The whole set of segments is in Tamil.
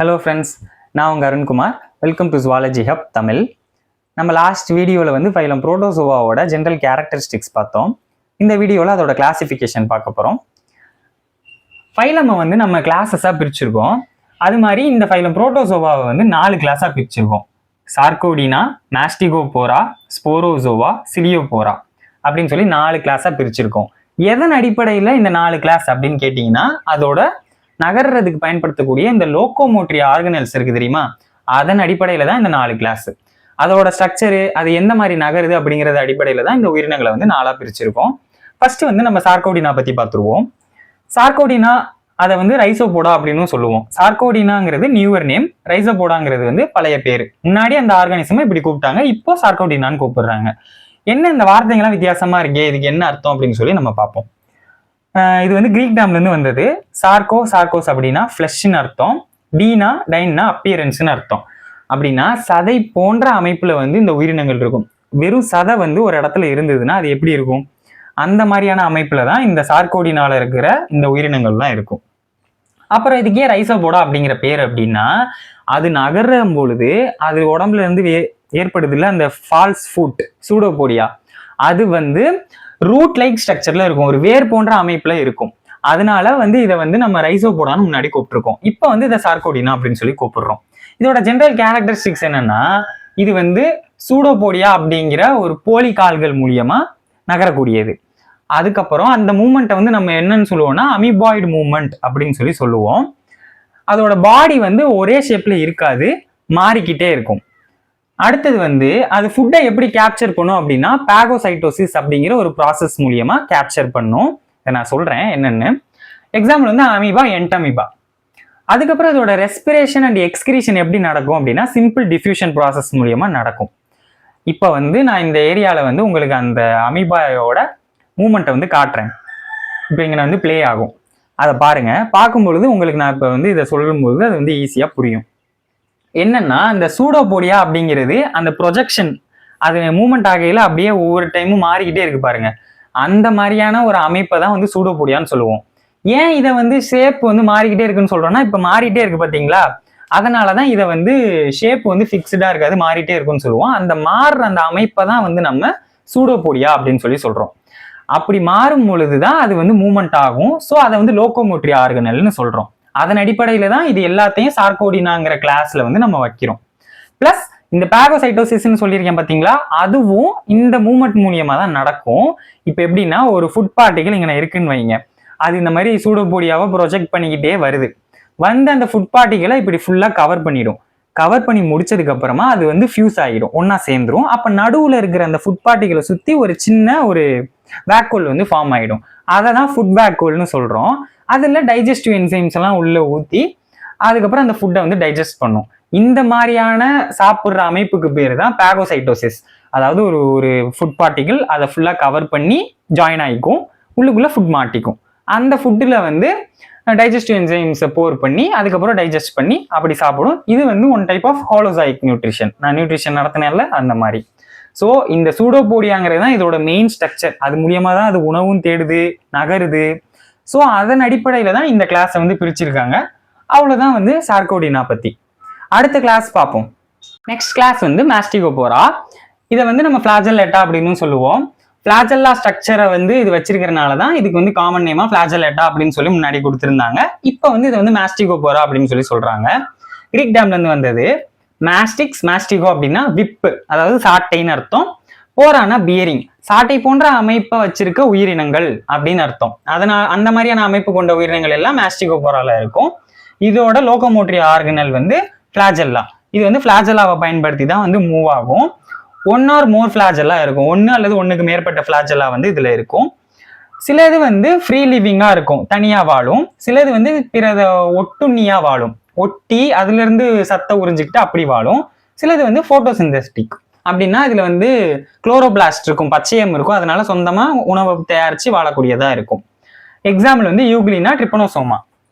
ஹலோ ஃப்ரெண்ட்ஸ், நான் உங்கள் Arunkumar. Welcome to zoology hub Tamil. நம்ம லாஸ்ட் வீடியோவில் வந்து ஃபைலம் புரோட்டோசோவாவோட ஜென்ரல் கேரக்டரிஸ்டிக்ஸ் பார்த்தோம். இந்த வீடியோவில் அதோட கிளாசிஃபிகேஷன் பார்க்க போகிறோம். ஃபைலமை வந்து நம்ம கிளாஸஸாக பிரிச்சிருக்கோம். அது மாதிரி இந்த ஃபைலம் புரோட்டோசோவாவை வந்து 4 கிளாஸாக பிரிச்சிருக்கோம். சார்கோடினா, மாஸ்டிகோபோரா, ஸ்போரோசோவா, சிலியோபோரா அப்படின்னு சொல்லி 4 கிளாஸாக பிரிச்சிருக்கோம். எதன் அடிப்படையில் இந்த 4 கிளாஸ் அப்படின்னு கேட்டிங்கன்னா, அதோட நகர்றதுக்கு பயன்படுத்தக்கூடிய இந்த லோகோமோட்டரி ஆர்கனல்ஸ் இருக்கு தெரியுமா, அதன் அடிப்படையில தான் இந்த 4 கிளாஸ். அதோட ஸ்ட்ரக்சரு, அது எந்த மாதிரி நகருது அப்படிங்கிறது அடிப்படையில தான் இந்த உயிரினங்களை வந்து 4ஆ பிரிச்சிருக்கோம். ஃபர்ஸ்ட் வந்து நம்ம சார்கோடினா பத்தி பார்த்துருவோம். சார்கோடினா அதை வந்து ரைசோபோடா அப்படின்னு சொல்லுவோம். சார்கோடினாங்கிறது நியூவர் நேம், ரைசோபோடாங்கிறது வந்து பழைய பேர். முன்னாடி அந்த ஆர்கானிசம் இப்படி கூப்பிட்டாங்க, இப்போ சார்கோடினான்னு கூப்பிடுறாங்க. என்ன இந்த வார்த்தைகள்லாம் வித்தியாசமா இருக்கே, இதுக்கு என்ன அர்த்தம் அப்படின்னு சொல்லி நம்ம பார்ப்போம். இது வந்து கிரீக் டேம்ல இருந்து வந்தது. சார்கோஸ் அப்படின்னா ஃபிளஷ்னு அர்த்தம், டீனா டைன்னா அப்பியரன்ஸ்னு அர்த்தம். அப்படின்னா சதை போன்ற அமைப்புல வந்து இந்த உயிரினங்கள் இருக்கும். வெறும் சதை வந்து ஒரு இடத்துல இருந்ததுன்னா அது எப்படி இருக்கும், அந்த மாதிரியான அமைப்புல தான் இந்த சார்கோடினால இருக்கிற இந்த உயிரினங்கள்லாம் இருக்கும். அப்புறம் இதுக்கே ரைசோபோடா அப்படிங்கிற பேர் அப்படின்னா, அது நகரும் பொழுது அது உடம்புல இருந்து ஏற்படுது இல்லை அந்த ஃபால்ஸ் ஃபுட் சூடோபோடியா, அது வந்து ரூட் லைக் ஸ்ட்ரக்சர்ல இருக்கும், ஒரு வேர் போன்ற அமைப்புல இருக்கும். அதனால வந்து இதை வந்து நம்ம ரைசோபோடான்னு முன்னாடி கூப்பிட்டுருக்கோம். இப்போ வந்து இதை சார்கோடினா அப்படின்னு சொல்லி கூப்பிடுறோம். இதோட ஜென்ரல் கேரக்டரிஸ்டிக்ஸ் என்னன்னா, இது வந்து சூடோபோடியா அப்படிங்கிற ஒரு போலி கால்கள் மூலியமா நகரக்கூடியது. அதுக்கப்புறம் அந்த மூமெண்ட்டை வந்து நம்ம என்னன்னு சொல்லுவோம்னா அமீபாய்டு மூவ்மெண்ட் அப்படின்னு சொல்லி சொல்லுவோம். அதோட பாடி வந்து ஒரே ஷேப்ல இருக்காது, மாறிக்கிட்டே இருக்கும். அடுத்தது வந்து அது ஃபுட்டை எப்படி கேப்சர் பண்ணும் அப்படின்னா, பாகோசைட்டோசிஸ் அப்படிங்கிற ஒரு ப்ராசஸ் மூலியமா கேப்சர் பண்ணும். இதை நான் சொல்றேன் என்னன்னு. எக்ஸாம்பிள் வந்து அமீபா, என்டமீபா. அதுக்கப்புறம் இதோட ரெஸ்பிரேஷன் அண்ட் எக்ஸ்கிரீஷன் எப்படி நடக்கும் அப்படின்னா, சிம்பிள் டிஃப்யூஷன் ப்ராசஸ் மூலியமா நடக்கும். இப்போ வந்து நான் இந்த ஏரியாவில் வந்து உங்களுக்கு அந்த அமீபாயோட மூமெண்ட்டை வந்து காட்டுறேன். இப்போ இங்கே வந்து பிளே ஆகும், அதை பாருங்க. பார்க்கும்பொழுது உங்களுக்கு நான் இப்போ வந்து இதை சொல்லும்போது அது வந்து ஈஸியாக புரியும். என்னன்னா, இந்த சூடோபோடியா அப்படிங்கிறது அந்த ப்ரொஜெக்ஷன், அது மூவ்மெண்ட் ஆகையில அப்படியே ஒவ்வொரு டைமும் மாறிக்கிட்டே இருக்கு பாருங்க. அந்த மாதிரியான ஒரு அமைப்பை தான் வந்து சூடோபோடியான்னு சொல்லுவோம். ஏன் இதை வந்து ஷேப் வந்து மாறிக்கிட்டே இருக்குன்னு சொல்றோம்னா, இப்போ மாறிட்டே இருக்கு பார்த்தீங்களா, அதனாலதான் இதை வந்து ஷேப் வந்து ஃபிக்ஸ்டா இருக்காது, மாறிட்டே இருக்குன்னு சொல்லுவோம். அந்த மாறுற அந்த அமைப்பை தான் வந்து நம்ம சூடோபோடியா அப்படின்னு சொல்லி சொல்றோம். அப்படி மாறும் பொழுதுதான் அது வந்து மூவ்மெண்ட் ஆகும். ஸோ அதை வந்து லோகோமோட்டரி ஆர்கனல்னு சொல்றோம். அதன் அடிப்படையில தான் இது எல்லாத்தையும் சார்கோடினாங்கிற கிளாஸ்ல வந்து நம்ம வைக்கிறோம். பிளஸ் இந்த பாகோசைட்டோசிஸ்ன்னு சொல்லியிருக்கேன் பாத்தீங்களா, அதுவும் இந்த மூவ்மெண்ட் மூலியமா தான் நடக்கும். இப்போ எப்படின்னா, ஒரு ஃபுட் பார்ட்டிகள் இங்க இருக்குன்னு வைங்க, அது இந்த மாதிரி சூடோபோடியாவை ப்ரொஜெக்ட் பண்ணிக்கிட்டே வருது. வந்து அந்த ஃபுட் பார்ட்டிகளை இப்படி ஃபுல்லா கவர் பண்ணிடும். கவர் பண்ணி முடிச்சதுக்கு அப்புறமா அது வந்து ஃபியூஸ் ஆகிடும், ஒன்னா சேர்ந்துரும். அப்ப நடுவுல இருக்கிற அந்த ஃபுட் பார்ட்டிகளை சுத்தி ஒரு சின்ன ஒரு வேக்கோல் வந்து ஃபார்ம் ஆயிடும். அதை தான் ஃபுட் வேக்கோல்னு சொல்றோம். அதில் டைஜஸ்டிவ் என்சைம்ஸ் எல்லாம் உள்ள ஊற்றி அதுக்கப்புறம் அந்த ஃபுட்டை வந்து டைஜஸ்ட் பண்ணும். இந்த மாதிரியான சாப்பிட்ற அமைப்புக்கு பேர் தான் பாகோசைட்டோசிஸ். அதாவது ஒரு ஃபுட் பார்ட்டிகள் அதை ஃபுல்லாக கவர் பண்ணி ஜாயின் ஆகிக்கும், உள்ளுக்குள்ள ஃபுட் மாட்டிக்கும். அந்த ஃபுட்டில் வந்து டைஜஸ்டிவ் என்சைம்ஸை போர் பண்ணி அதுக்கப்புறம் டைஜஸ்ட் பண்ணி அப்படி சாப்பிடும். இது வந்து one type of holozoic nutrition. நான் நியூட்ரிஷன் நடத்தினேன்ல, அந்த மாதிரி. ஸோ இந்த சூடோபோடியாங்கிறது தான் இதோட மெயின் ஸ்ட்ரக்சர். அது மூலியமா தான் அது உணவும் தேடுது, நகருது. ஸோ அதன் அடிப்படையில தான் இந்த கிளாஸை வந்து பிரிச்சிருக்காங்க. அவ்வளோதான் வந்து சார்கோடினா பத்தி. அடுத்த கிளாஸ் பார்ப்போம். நெக்ஸ்ட் கிளாஸ் வந்து மாஸ்டிகோபோரா. இதை வந்து நம்ம ஃபிளாஜெல்லெட்டா அப்படின்னு சொல்லுவோம். ஃபிளாஜெல்லா ஸ்ட்ரக்சரை வந்து இது வச்சிருக்கிறனால தான் இதுக்கு வந்து காமன் நேமா ஃபிளாஜெல்லெட்டா அப்படின்னு சொல்லி முன்னாடி கொடுத்துருந்தாங்க. இப்போ வந்து இதை வந்து மாஸ்டிகோபோரா அப்படின்னு சொல்லி சொல்றாங்க. கிரீக் டேம்ல இருந்து வந்தது. மாஸ்டிக்ஸ், மாஸ்டிகோ அப்படின்னா விப்பு, அதாவது சாட்டைன்னு அர்த்தம். போரானா பியரிங், சாட்டை போன்ற அமைப்பை வச்சிருக்க உயிரினங்கள் அப்படின்னு அர்த்தம். அதனால அந்த மாதிரியான அமைப்பு கொண்ட உயிரினங்கள் எல்லாம் மாஸ்டிகோபோரால இருக்கும். இதோட லோகோமோட்டரி ஆர்கனல் வந்து ஃபிளாஜெல்லா. இது வந்து ஃபிளாஜெல்லாவை பயன்படுத்தி தான் வந்து மூவ் ஆகும். ஒன் ஆர் மோர் ஃபிளாஜெல்லா இருக்கும், ஒன்று அல்லது ஒன்றுக்கு மேற்பட்ட ஃபிளாஜெல்லா வந்து இதுல இருக்கும். சிலது வந்து ஃப்ரீ லிவிங்கா இருக்கும், தனியா வாழும். சிலது வந்து பிறத ஒட்டுண்ணியா வாழும், ஒட்டி அதுல இருந்து சத்தை உறிஞ்சிக்கிட்டு அப்படி வாழும். சிலது வந்து போட்டோசிந்தெடிக் அப்படின்னா இதுல வந்து குளோரோபிளாஸ்ட் இருக்கும், பச்சையம் இருக்கும், அதனால சொந்தமா உணவை தயாரிச்சு வாழக்கூடியதா இருக்கும். எக்ஸாம்பிள் வந்து யூக்ளினா, ட்ரிப்பனோசோமா.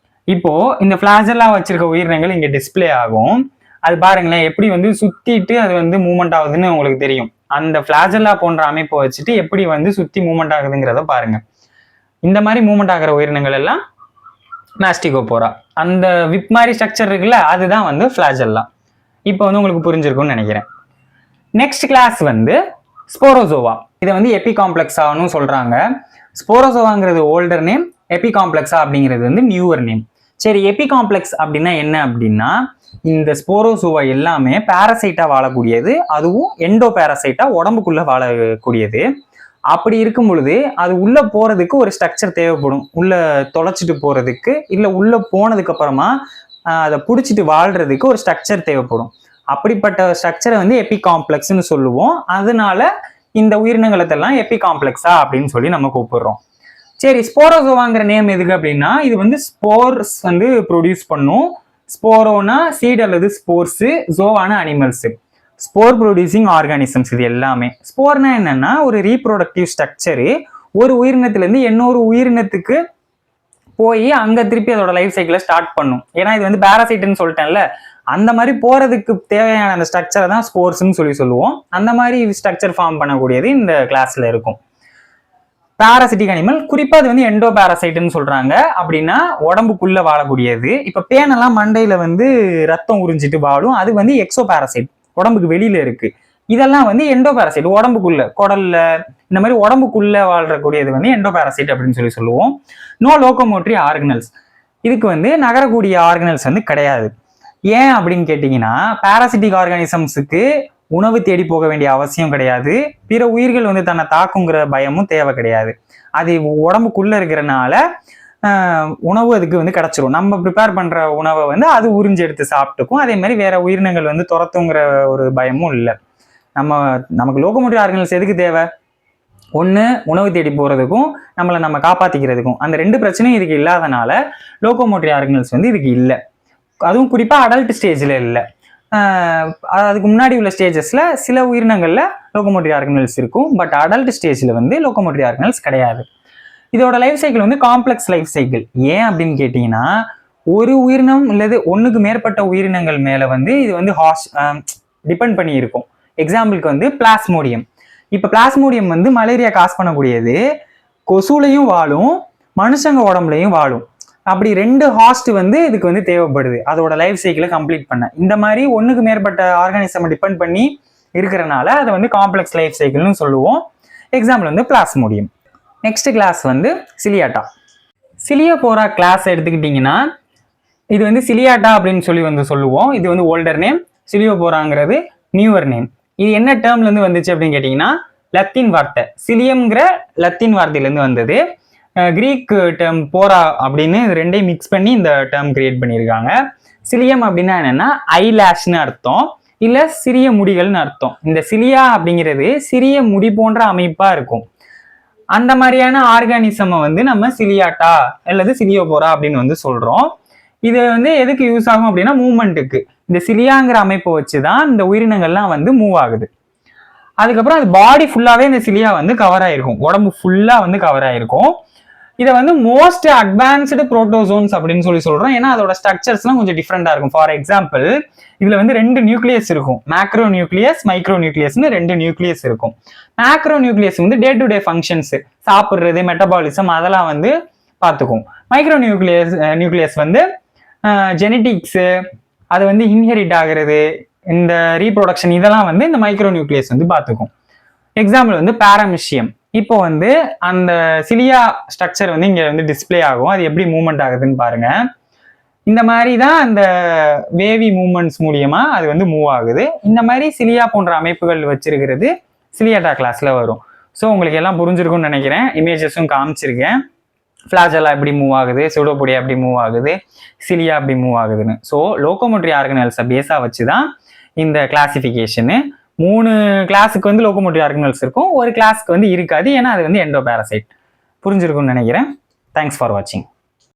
இப்போ இந்த ஃபிளாஜெல்லா வச்சிருக்க உயிரினங்கள் இங்க டிஸ்பிளே ஆகும். அது பாருங்களேன், எப்படி வந்து சுத்திட்டு அது வந்து மூவ்மெண்ட் ஆகுதுன்னு உங்களுக்கு தெரியும். அந்த ஃபிளாஜெல்லா போன்ற அமைப்பை வச்சுட்டு எப்படி வந்து சுத்தி மூவ்மெண்ட் ஆகுதுங்கிறத பாருங்க. இந்த மாதிரி மூவ்மெண்ட் ஆகிற உயிரினங்கள் எல்லாம் மாஸ்டிகோபோரா. அந்த விப் மாதிரி ஸ்ட்ரக்சர் இருக்குல்ல, அதுதான் வந்து ஃபிளாஜெல்லா. இப்போ வந்து உங்களுக்கு புரிஞ்சிருக்கும்னு நினைக்கிறேன். நெக்ஸ்ட் கிளாஸ் வந்து ஸ்போரோசோவா. இதை வந்து எபிகாம்ப்ளெக்ஸான்னு சொல்றாங்க. ஸ்போரோசோவாங்கிறது ஓல்டர் நேம், எபிகாம்ப்ளெக்ஸா அப்படிங்கிறது வந்து நியூவர் நேம். சரி, எபிகாம்ப்ளெக்ஸ் அப்படின்னா என்ன அப்படின்னா, இந்த ஸ்போரோசோவா எல்லாமே பாரசைட்டா வாழக்கூடியது, அதுவும் எண்டோ பாரசைட்டா உடம்புக்குள்ள வாழக்கூடியது. அப்படி இருக்கும் பொழுது அது உள்ள போறதுக்கு ஒரு ஸ்ட்ரக்சர் தேவைப்படும், உள்ள தொலைச்சிட்டு போறதுக்கு, இல்லை உள்ள போனதுக்கு அப்புறமா அதை பிடிச்சிட்டு வாழ்றதுக்கு ஒரு ஸ்ட்ரக்சர் தேவைப்படும். அப்படிப்பட்ட ஸ்ட்ரக்சரை வந்து எபிகாம்ப்ளெக்ஸ்ன்னு சொல்லுவோம். அதனால இந்த உயிரினங்களத்தெல்லாம் எபிகாம்ப்ளெக்ஸா அப்படின்னு சொல்லி நம்ம கூப்பிடுறோம். சரி, ஸ்போரோசோவாங்கிற நேம் எதுக்கு அப்படின்னா, இது வந்து ஸ்போர்ஸ் வந்து ப்ரொடியூஸ் பண்ணும். ஸ்போரோனா சீட் அல்லது ஸ்போர்ஸ், ஜோவான அனிமல்ஸ், ஸ்போர் ப்ரொடியூசிங் ஆர்கானிசம்ஸ். இது எல்லாமே ஸ்போர்னா என்னன்னா ஒரு ரீப்ரொடக்டிவ் ஸ்ட்ரக்சரு. ஒரு உயிரினத்திலேருந்து இன்னொரு உயிரினத்துக்கு போய் அங்க திருப்பி அதோட லைஃப் சைக்கிளை ஸ்டார்ட் பண்ணும். ஏன்னா இது வந்து பாராசைட்னு சொல்லிட்டேன்ல, அந்த மாதிரி போறதுக்கு தேவையான அந்த ஸ்ட்ரக்சரை தான் ஸ்போர்ஸ்ன்னு சொல்லுவோம். அந்த மாதிரி ஸ்ட்ரக்சர் ஃபார்ம் பண்ணக்கூடியது இந்த கிளாஸ்ல இருக்கும். பாராசிட்டிக் அனிமல், குறிப்பா அது வந்து எண்டோ பாராசைட்னு சொல்றாங்க. அப்படின்னா உடம்புக்குள்ள வாழக்கூடியது. இப்ப பேனெல்லாம் மண்டையில வந்து ரத்தம் உறிஞ்சிட்டு வாழும், அது வந்து எக்ஸோ பாராசைட், உடம்புக்கு வெளியில இருக்கு. இதெல்லாம் வந்து எண்டோ பாராசைட், உடம்புக்குள்ள குடல்ல இந்த மாதிரி உடம்புக்குள்ள வாழ்றக்கூடியது வந்து எண்டோ பாராசைட் அப்படின்னு சொல்லுவோம். நோ லோகோமோட்டரி ஆர்கனல்ஸ், இதுக்கு வந்து நகரக்கூடிய ஆர்கனல்ஸ் வந்து கிடையாது. ஏன் அப்படின்னு கேட்டீங்கன்னா, பாராசிட்டிக் ஆர்கானிசம்ஸுக்கு உணவு தேடி போக வேண்டிய அவசியம் கிடையாது. பிற உயிர்கள் வந்து தன்னை தாக்குங்கிற பயமும் தேவை கிடையாது. அது உடம்புக்குள்ள இருக்கிறனால உணவு அதுக்கு வந்து கிடைச்சிரும். நம்ம ப்ரிப்பேர் பண்ற உணவை வந்து அது உறிஞ்சி எடுத்து சாப்பிட்டுக்கும். அதே மாதிரி வேற உயிரினங்கள் வந்து துரத்துங்கிற ஒரு பயமும் இல்லை. நமக்கு லோகோமோட்டரி ஆர்கனல்ஸ் எதுக்கு தேவை? ஒன்று, உணவு தேடி போறதுக்கும் நம்ம காப்பாத்திக்கிறதுக்கும். அந்த ரெண்டு பிரச்சனையும் இதுக்கு இல்லாதனால லோகோமோட்டரி ஆர்கனல்ஸ் வந்து இதுக்கு இல்லை. அதுவும் குறிப்பா அடல்ட் ஸ்டேஜ்ல இல்லை. அதுக்கு முன்னாடி உள்ள ஸ்டேஜஸ்ல சில உயிரினங்கள்ல லோகோமோட்டரி ஆர்கனல்ஸ் இருக்கும். பட் அடல்ட் ஸ்டேஜ்ல வந்து லோகோமோட்டரி ஆர்கனல்ஸ் கிடையாது. இதோட லைஃப் சைக்கிள் வந்து காம்ப்ளெக்ஸ் லைஃப் சைக்கிள். ஏன் அப்படின்னு கேட்டீங்கன்னா, ஒரு உயிரினம் அல்லது ஒன்றுக்கு மேற்பட்ட உயிரினங்கள் மேல வந்து இது வந்து டிபெண்ட் பண்ணி இருக்கும். எக்ஸாம்பிளுக்கு வந்து பிளாஸ்மோடியம். இப்ப பிளாஸ்மோடியம் வந்து மலேரியா காஸ் பண்ணக்கூடியது. கொசுலையும் வாழும், மனுஷங்க உடம்புலையும் வாழும். அப்படி ரெண்டு ஹாஸ்ட் வந்து இதுக்கு வந்து தேவைப்படுது அதோட லைஃப் சைக்கிளை கம்ப்ளீட் பண்ண. இந்த மாதிரி ஒன்றுக்கு மேற்பட்ட ஆர்கானிசம் டிபெண்ட் பண்ணி இருக்கிறனால அதை வந்து காம்ப்ளெக்ஸ் லைஃப் சைக்கிள்னு சொல்லுவோம். எக்ஸாம்பிள் வந்து பிளாஸ்மோடியம். நெக்ஸ்ட் கிளாஸ் வந்து சிலியாட்டா. சிலியோபோரா கிளாஸ் எடுத்துக்கிட்டிங்கன்னா, இது வந்து சிலியாட்டா அப்படின்னு சொல்லி வந்து சொல்லுவோம். இது வந்து ஓல்டர் நேம், சிலியோபோராங்கிறது நியூவர் நேம். இது என்ன டேர்ம்லேருந்து வந்துச்சு அப்படின்னு கேட்டிங்கன்னா, லத்தீன் வார்த்தை. சிலியம்ங்கிற லத்தீன் வார்த்தையிலேருந்து வந்தது. கிரீக் டேர்ம் போரா அப்படின்னு ரெண்டையும் மிக்ஸ் பண்ணி இந்த டேர்ம் கிரியேட் பண்ணியிருக்காங்க. சிலியம் அப்படின்னா என்னன்னா ஐலாஷ்னு அர்த்தம், இல்லை சிறிய முடிகள்னு அர்த்தம். இந்த சிலியா அப்படிங்கிறது சிறிய முடி போன்ற அமைப்பா இருக்கும். அந்த மாதிரியான ஆர்கானிசமை வந்து நம்ம சிலியாட்டா அல்லது சிலியோபோரா அப்படின்னு வந்து சொல்றோம். இது வந்து எதுக்கு யூஸ் ஆகும் அப்படின்னா மூவ்மெண்ட்டுக்கு. இந்த சிலியாங்கிற அமைப்பை வச்சுதான் இந்த உயிரினங்கள்லாம் வந்து மூவ் ஆகுது. அதுக்கப்புறம் அது பாடி ஃபுல்லாவே இந்த சிலியா வந்து கவர் ஆயிருக்கும், உடம்பு ஃபுல்லா வந்து கவர் ஆயிருக்கும். இதை வந்து மோஸ்ட் அட்வான்ஸ்டு புரோட்டோசோன்ஸ் அப்படின்னு சொல்லி சொல்றோம். ஏன்னா அதோட ஸ்ட்ரக்சர்ஸ்லாம் கொஞ்சம் டிஃப்ரெண்டா இருக்கும். ஃபார் எக்ஸாம்பிள், இதுல வந்து ரெண்டு நியூக்ளியஸ் இருக்கும், மேக்ரோ நியூக்ளியஸ், மைக்ரோ நியூக்ளியஸ்னு ரெண்டு நியூக்ளியஸ் இருக்கும். மேக்ரோ நியூக்ளியஸ் வந்து டே டு டே ஃபங்க்ஷன்ஸ், சாப்பிட்றது, மெட்டபாலிசம், அதெல்லாம் வந்து பார்த்துக்கும். மைக்ரோ நியூக்ளியஸ் வந்து ஜெனட்டிக்ஸ், அது வந்து இன்ஹெரிட் ஆகிறது, இந்த ரீப்ரொடக்ஷன், இதெல்லாம் வந்து இந்த மைக்ரோ நியூக்ளியஸ் வந்து பார்த்துக்கும். எக்ஸாம்பிள் வந்து பாராமிஷியம். இப்போ வந்து அந்த சிலியா ஸ்ட்ரக்சர் வந்து இங்க வந்து டிஸ்பிளே ஆகும். அது எப்படி மூவ்மெண்ட் ஆகுதுன்னு பாருங்க. இந்த மாதிரி தான் அந்த வேவி மூவ்மெண்ட்ஸ் மூலியமா அது வந்து மூவ் ஆகுது. இந்த மாதிரி சிலியா போன்ற அமைப்புகள் வச்சிருக்கிறது சிலியாட்டா கிளாஸ்ல வரும். ஸோ உங்களுக்கு எல்லாம் புரிஞ்சிருக்கும்னு நினைக்கிறேன். இமேஜஸும் காமிச்சிருக்கேன். ஃபிளாஜெல்லா எப்படி மூவ் ஆகுது, சூடோபோடியா எப்படி மூவ் ஆகுது, சிலியா எப்படி மூவ் ஆகுதுன்னு. ஸோ லோகோமோட்டரி ஆர்கனல்ஸை பேஸா வச்சுதான் இந்த கிளாசிஃபிகேஷனு. 3 கிளாஸுக்கு வந்து லோகோமோட்டரி ஆர்கனல்ஸ் இருக்கும், ஒரு கிளாஸ்க்கு வந்து இருக்காது. ஏன்னா அது வந்து எண்டோ பாராசைட். புரிஞ்சிருக்கும்னு நினைக்கிறேன். தேங்க்ஸ் ஃபார் வாட்சிங்.